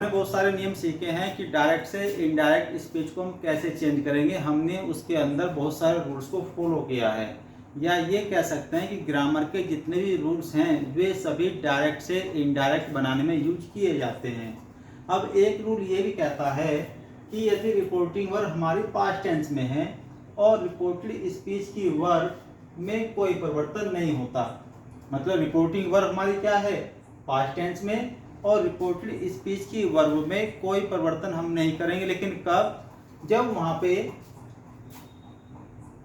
हमने बहुत सारे नियम सीखे हैं कि डायरेक्ट से इनडायरेक्ट स्पीच को हम कैसे चेंज करेंगे। हमने उसके अंदर बहुत सारे रूल्स को फॉलो किया है, या ये कह सकते हैं कि ग्रामर के जितने भी रूल्स हैं वे सभी डायरेक्ट से इनडायरेक्ट बनाने में यूज किए जाते हैं। अब एक रूल ये भी कहता है कि यदि रिपोर्टिंग वर्ब हमारी पास्ट टेंस में है और रिपोर्टेड स्पीच की वर्ब में कोई परिवर्तन नहीं होता, मतलब रिपोर्टिंग वर्ब हमारी क्या है, पास्ट टेंस में, और रिपोर्टेड स्पीच की वर्ब में कोई परिवर्तन हम नहीं करेंगे। लेकिन कब? जब वहां पे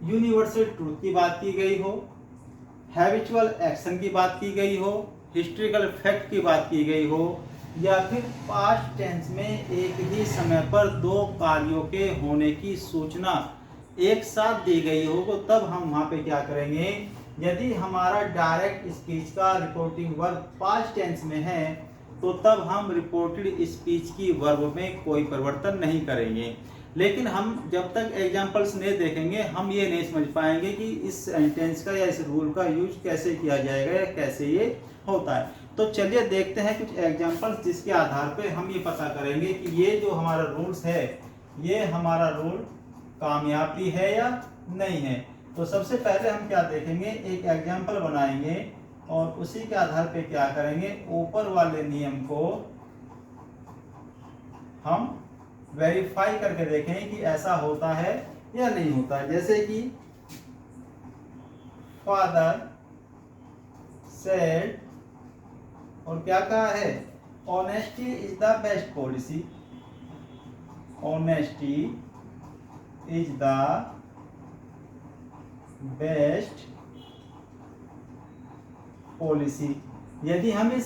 यूनिवर्सल ट्रूथ की बात की गई हो, हैबिचुअल एक्शन की बात की गई हो, हिस्ट्रिकल फैक्ट की बात की गई हो, या फिर पास्ट टेंस में एक ही समय पर दो कार्यों के होने की सूचना एक साथ दी गई हो, तो तब हम वहां पे क्या करेंगे। यदि हमारा डायरेक्ट स्पीच का रिपोर्टिंग वर्ब पास्ट टेंस में है तो तब हम रिपोर्टेड स्पीच की वर्ब में कोई परिवर्तन नहीं करेंगे। लेकिन हम जब तक एग्जाम्पल्स नहीं देखेंगे हम ये नहीं समझ पाएंगे कि इस सेंटेंस का या इस रूल का यूज कैसे किया जाएगा या कैसे ये होता है। तो चलिए देखते हैं कुछ एग्जाम्पल्स जिसके आधार पे हम ये पता करेंगे कि ये जो हमारा रूल्स है ये हमारा रूल कामयाबी है या नहीं है। तो सबसे पहले हम क्या देखेंगे, एक एग्जाम्पल बनाएंगे और उसी के आधार पे क्या करेंगे, ऊपर वाले नियम को हम वेरीफाई करके देखें कि ऐसा होता है या नहीं होता है। जैसे कि फादर सेड, और क्या कहा है, honesty is the best policy. Honesty is the best policy. यदि हम इस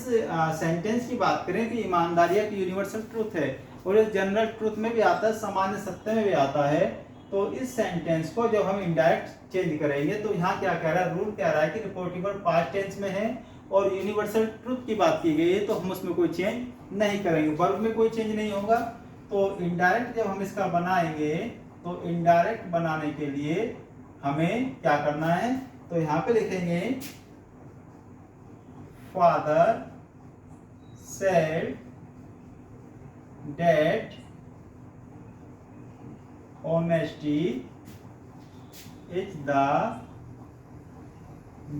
सेंटेंस की बात करें कि ईमानदारी एक यूनिवर्सल ट्रूथ है और ये जनरल ट्रूथ में भी आता है, सामान्य सत्य में भी आता है, तो इस सेंटेंस को जब हम इनडायरेक्ट चेंज करेंगे तो यहाँ क्या कह रहा है, रूल कह रहा है कि रिपोर्टिंग वर्ब पास्ट टेंस में है और यूनिवर्सल ट्रूथ की बात की गई है तो हम उसमें कोई चेंज नहीं करेंगे, वर्ब में कोई चेंज नहीं होगा। तो इनडायरेक्ट जब हम इसका बनाएंगे तो इनडायरेक्ट बनाने के लिए हमें क्या करना है, तो यहाँ पे लिखेंगे Father said that honesty is the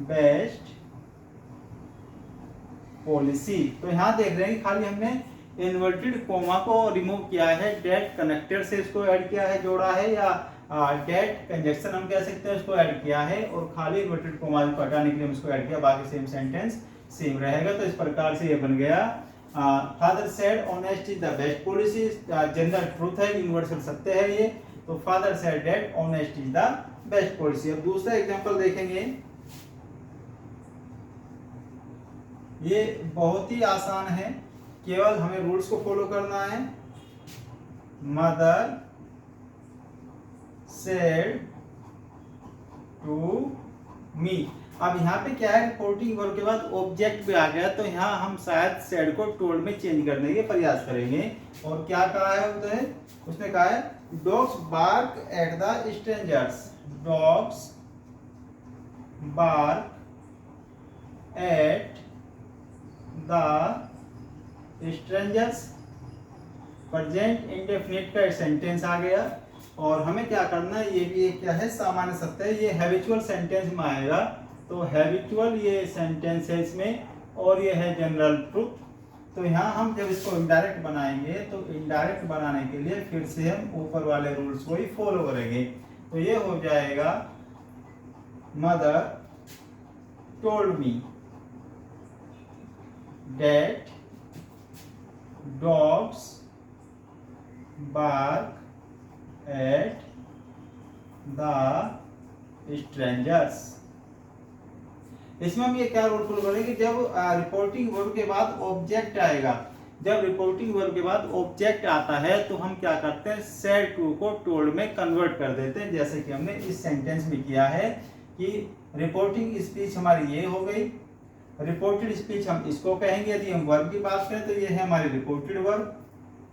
best policy। तो यहाँ देख रहे हैं कि खाली हमने इन्वर्टेड कोमा को रिमूव किया है, डेट कनेक्टेड से इसको ऐड किया है, जोड़ा है, या डेट कंजक्शन हम कह सकते हैं उसको ऐड किया है, और खाली इन्वर्टेड कोमा को हटाने के लिए उसको ऐड किया, बाकी सेम सेंटेंस सेम रहेगा। तो इस प्रकार से ये बन गया father said honest is the best policy, general truth है, यूनिवर्सल सत्य है ये। तो father said that honest is the best policy. अब दूसरा एग्जांपल देखेंगे, ये बहुत ही आसान है, केवल हमें रूल्स को फॉलो करना है। Mother said to me. अब यहाँ पे क्या है, रिपोर्टिंग वर्ब के बाद ऑब्जेक्ट भी आ गया, तो यहाँ हम शायद सेड को टोल्ड में चेंज करने के प्रयास करेंगे। और क्या कहा है उधर, उसने कहा है dogs bark at the strangers. Dogs bark at the strangers. Present indefinite का सेंटेंस आ गया। और हमें क्या करना है, ये भी क्या है, सामान्य सत्य है, ये हैबिचुअल सेंटेंस में आएगा। तो हैबिचुअल ये सेंटेंस है इसमें, और ये है जनरल ट्रूथ। तो यहाँ हम जब इसको इनडायरेक्ट बनाएंगे तो इनडायरेक्ट बनाने के लिए फिर से हम ऊपर वाले रूल्स को ही फॉलो करेंगे। तो ये हो जाएगा mother told me that dogs bark at the strangers. इसमें हम ये क्या रूल फॉलो करेंगे, जब रिपोर्टिंग वर्ब के बाद ऑब्जेक्ट आएगा, जब रिपोर्टिंग वर्ब के बाद ऑब्जेक्ट आता है तो हम क्या करते हैं, सेड टू को टोल्ड में कन्वर्ट कर देते हैं, जैसे कि हमने इस सेंटेंस में किया है कि रिपोर्टिंग स्पीच हमारी ये हो गई। रिपोर्टेड स्पीच हम इसको कहेंगे, यदि हम वर्ब की बात करें तो ये है हमारी रिपोर्टेड वर्ब,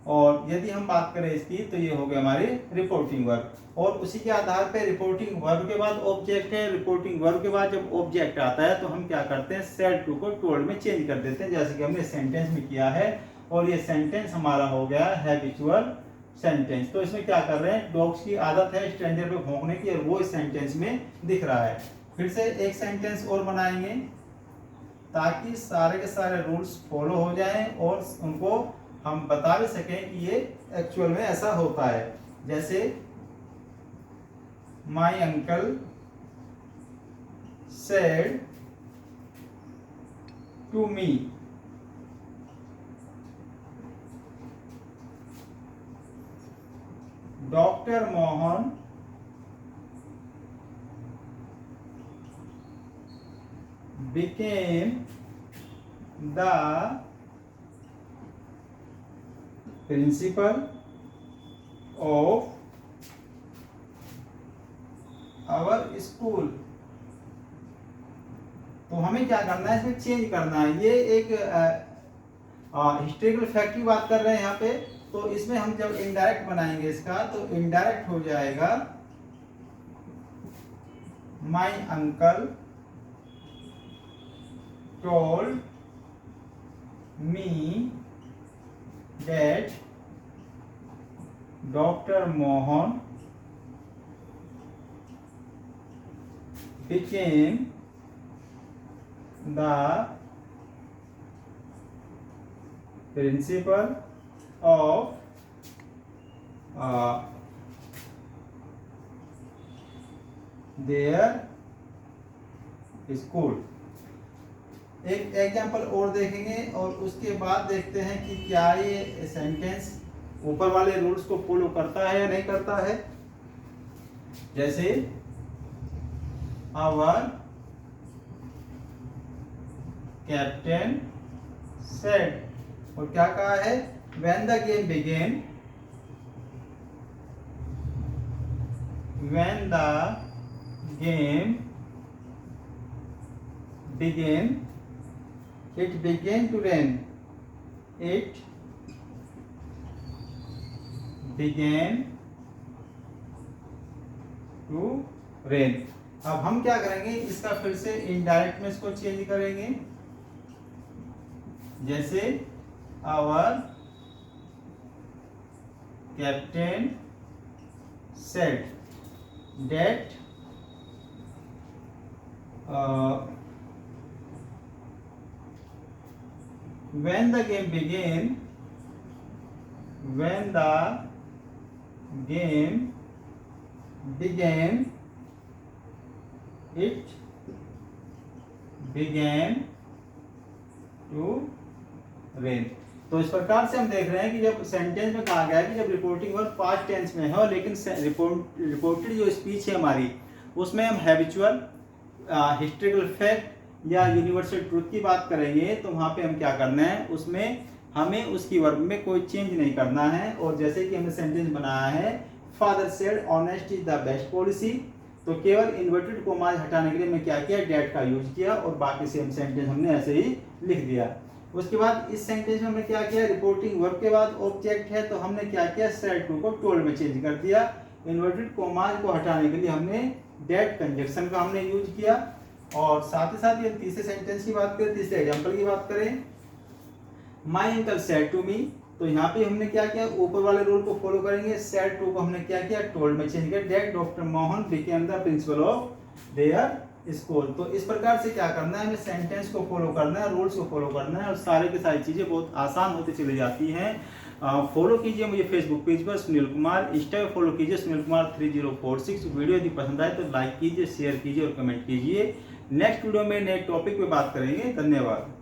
और यदि हम बात करें इसकी तो ये हो गया हमारी रिपोर्टिंग वर्ब। और उसी के आधार पे रिपोर्टिंग वर्ब के बाद ऑब्जेक्ट है, रिपोर्टिंग वर्ब के बाद जब ऑब्जेक्ट आता है तो हम क्या करते हैं, सेड टू को टोल्ड में चेंज कर देते हैं, जैसे कि हमने सेंटेंस में किया है। और ये सेंटेंस हमारा हो गया हैबिचुअल सेंटेंस। तो इसमें क्या कर रहे हैं, डॉग्स की आदत है स्ट्रेंजर पे भौंकने की और वो इस सेंटेंस में दिख रहा है। फिर से एक सेंटेंस और बनाएंगे ताकि सारे के सारे रूल्स फॉलो हो जाएं और उनको हम बता भी सकें कि ये एक्चुअल में ऐसा होता है। जैसे my uncle said to me, doctor Mohan became the principal of our school। तो हमें क्या करना है, इसमें चेंज करना है। ये एक हिस्टोरिकल फैक्ट की बात कर रहे हैं यहाँ पे, तो इसमें हम जब इनडायरेक्ट बनाएंगे इसका तो इनडायरेक्ट हो जाएगा my uncle told me that Dr. Mohan became the principal of their school। एक एग्जाम्पल और देखेंगे और उसके बाद देखते हैं कि क्या ये सेंटेंस ऊपर वाले रूल्स को फॉलो करता है या नहीं करता है। जैसे आवर कैप्टन सेड, और क्या कहा है, when the game began, when the game began it began to rain, it began to rain। अब हम क्या करेंगे, इसका फिर से इनडायरेक्ट में इसको चेंज करेंगे। जैसे our captain said that when the game began, when the game began, it began to rain। तो इस प्रकार से हम देख रहे हैं कि जब सेंटेंस में कहा गया है कि जब रिपोर्टिंग वर्ब पास्ट टेंस में है, लेकिन रिपोर्टेड जो स्पीच है हमारी उसमें हम हैबिचुअल, हिस्टोरिकल फैक्ट या यूनिवर्सल ट्रूथ की बात करेंगे, तो वहाँ पे हम क्या करना है, उसमें हमें उसकी वर्ब में कोई चेंज नहीं करना है। और जैसे कि हमने सेंटेंस बनाया है father said honest is the best policy, तो केवल इन्वर्टेड कोमाज हटाने के लिए मैं क्या किया, डेट का यूज किया और बाकी सेम सेंटेंस हमने ऐसे ही लिख दिया। उसके बाद इस सेंटेंस में हमने क्या किया, रिपोर्टिंग वर्ब के बाद ऑब्जेक्ट है तो हमने क्या किया, सेड टू को टोल्ड में चेंज कर दिया। इन्वर्टेड कोमाज को हटाने के लिए हमने डेट कंजक्शन का हमने यूज किया। और साथ ही साथ ये तीसरे सेंटेंस की बात करें, तीसरे एग्जांपल की बात करें, my uncle said to me, तो यहाँ पे हमने क्या किया, ऊपर वाले रूल को फॉलो करेंगे। सेड टू को हमने क्या किया, टोल्ड में चेंज किया। That doctor Mohan became the principle of their school. तो इस प्रकार से क्या करना है, हमें सेंटेंस को फॉलो करना है, रूल्स को फॉलो करना है और सारे की सारी चीजें बहुत आसान होती चली जाती हैं। फॉलो कीजिए मुझे फेसबुक पेज पर सुनील कुमार, इंस्टा पे फॉलो कीजिए सुनील कुमार 3046। वीडियो यदि पसंद आए तो लाइक कीजिए, शेयर कीजिए और कमेंट कीजिए। नेक्स्ट वीडियो में नए टॉपिक पे बात करेंगे। धन्यवाद।